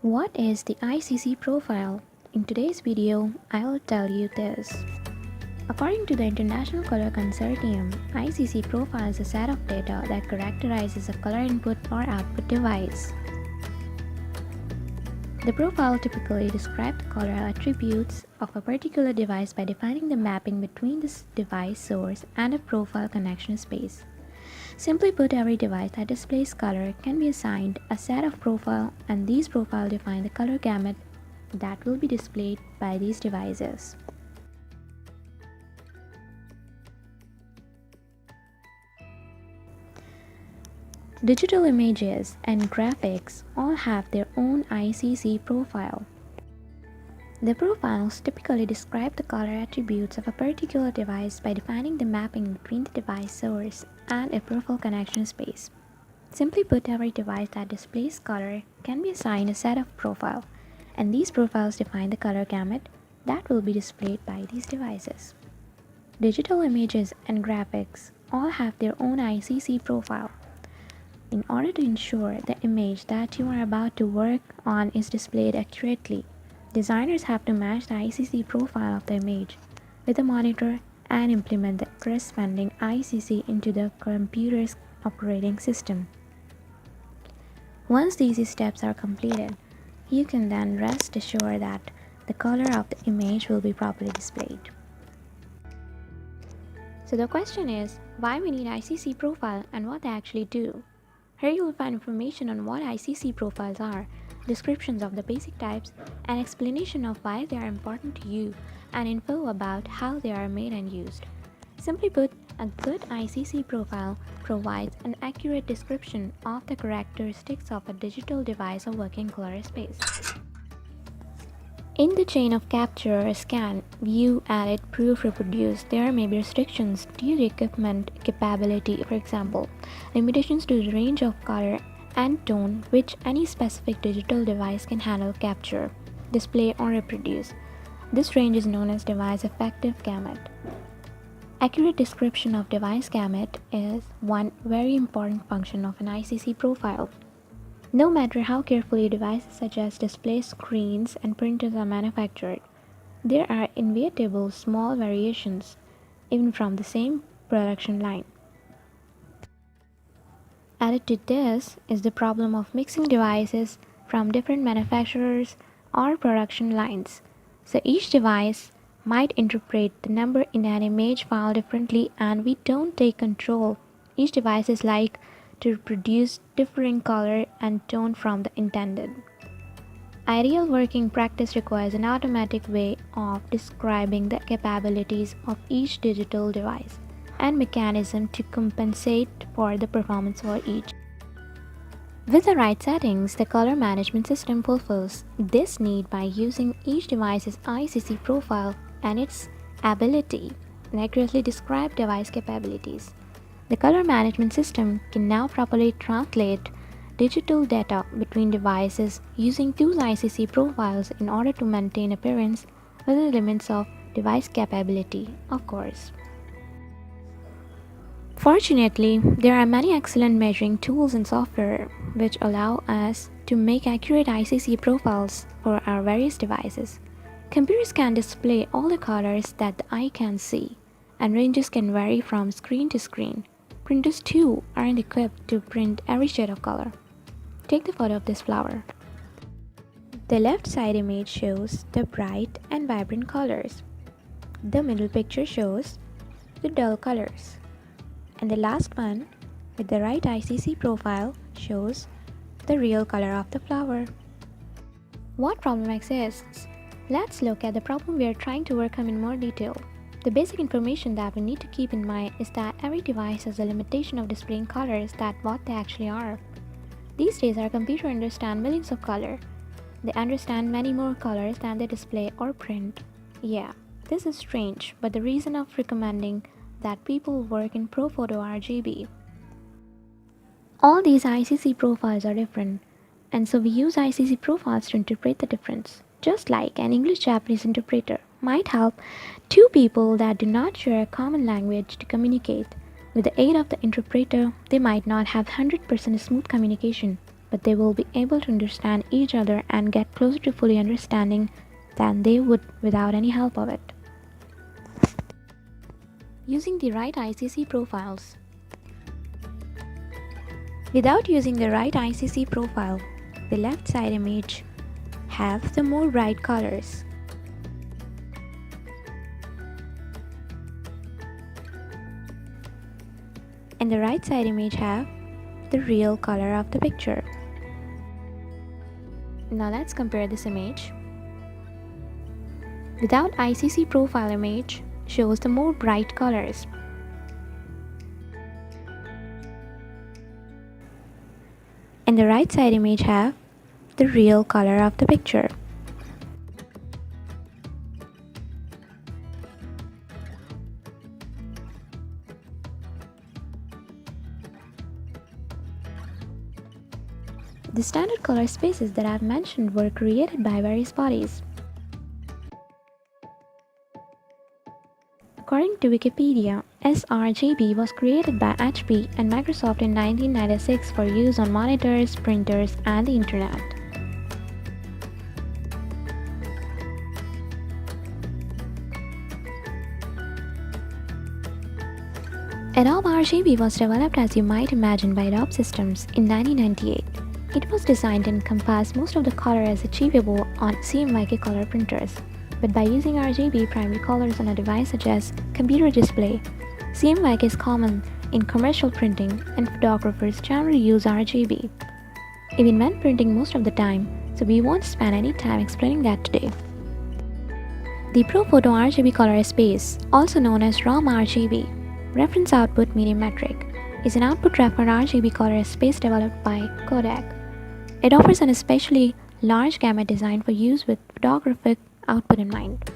What is the ICC profile? In today's video, I'll tell you this. According to the International Color Consortium, ICC profile is a set of data that characterizes a color input or output device. The profile typically describes the color attributes of a particular device by defining the mapping between the device source and a profile connection space. Simply put, every device that displays color can be assigned a set of profile, and these profiles define the color gamut that will be displayed by these devices. Digital images and graphics all have their own ICC profile. The profiles typically describe the color attributes of a particular device by defining the mapping between the device source and a profile connection space. Simply put, every device that displays color can be assigned a set of profile, and these profiles define the color gamut that will be displayed by these devices. Digital images and graphics all have their own ICC profile. In order to ensure the image that you are about to work on is displayed accurately, designers have to match the ICC profile of the image with the monitor and implement the corresponding ICC into the computer's operating system. Once these steps are completed, you can then rest assured that the color of the image will be properly displayed. So the question is, why we need ICC profile and what they actually do? Here you will find information on what ICC profiles are, descriptions of the basic types, an explanation of why they are important to you, and info about how they are made and used. Simply put, a good ICC profile provides an accurate description of the characteristics of a digital device or working color space. In the chain of capture, scan, view, edit, proof, reproduce, there may be restrictions due to equipment capability, for example, limitations to the range of color and tone which any specific digital device can handle, capture, display, or reproduce. This range is known as device effective gamut. Accurate description of device gamut is one very important function of an ICC profile. No matter how carefully devices such as display screens and printers are manufactured, there are inevitable small variations even from the same production line. Added to this is the problem of mixing devices from different manufacturers or production lines. So each device might interpret the number in an image file differently, and we don't take control. Each device is like to produce differing color and tone from the intended. Ideal working practice requires an automatic way of describing the capabilities of each digital device and mechanism to compensate for the performance for each. With the right settings, the color management system fulfills this need by using each device's ICC profile and its ability to accurately describe device capabilities. The color management system can now properly translate digital data between devices using two ICC profiles in order to maintain appearance within the limits of device capability, of course. Fortunately, there are many excellent measuring tools and software which allow us to make accurate ICC profiles for our various devices. Computers can display all the colors that the eye can see, and ranges can vary from screen to screen. Printers too aren't equipped to print every shade of color. Take the photo of this flower. The left side image shows the bright and vibrant colors. The middle picture shows the dull colors. And the last one, with the right ICC profile, shows the real color of the flower. What problem exists? Let's look at the problem we are trying to work on in more detail. The basic information that we need to keep in mind is that every device has a limitation of displaying colors that what they actually are. These days our computer understands millions of colors. They understand many more colors than they display or print. Yeah, this is strange, but the reason of recommending that people work in ProPhoto RGB. All these ICC profiles are different, and so we use ICC profiles to interpret the difference. Just like an English-Japanese interpreter might help two people that do not share a common language to communicate. With the aid of the interpreter, they might not have 100% smooth communication. but they will be able to understand each other and get closer to fully understanding than they would without any help of it. Using the right ICC profiles. Without using the right ICC profile, the left side image have the more bright colors. And the right side image have the real color of the picture. Now let's compare this image. Without ICC profile image shows the more bright colors. And the right side image have the real color of the picture. The standard color spaces that I've mentioned were created by various bodies. According to Wikipedia, sRGB was created by HP and Microsoft in 1996 for use on monitors, printers, and the internet. Adobe RGB was developed, as you might imagine, by Adobe Systems in 1998. It was designed to encompass most of the color as achievable on CMYK color printers. But by using RGB primary colors on a device such as computer display, CMYK is common in commercial printing and photographers generally use RGB. Even when printing most of the time, so we won't spend any time explaining that today. The ProPhoto RGB color space, also known as ROM RGB, reference output medium metric, is an output reference RGB color space developed by Kodak. It offers an especially large gamut designed for use with photographic output in mind.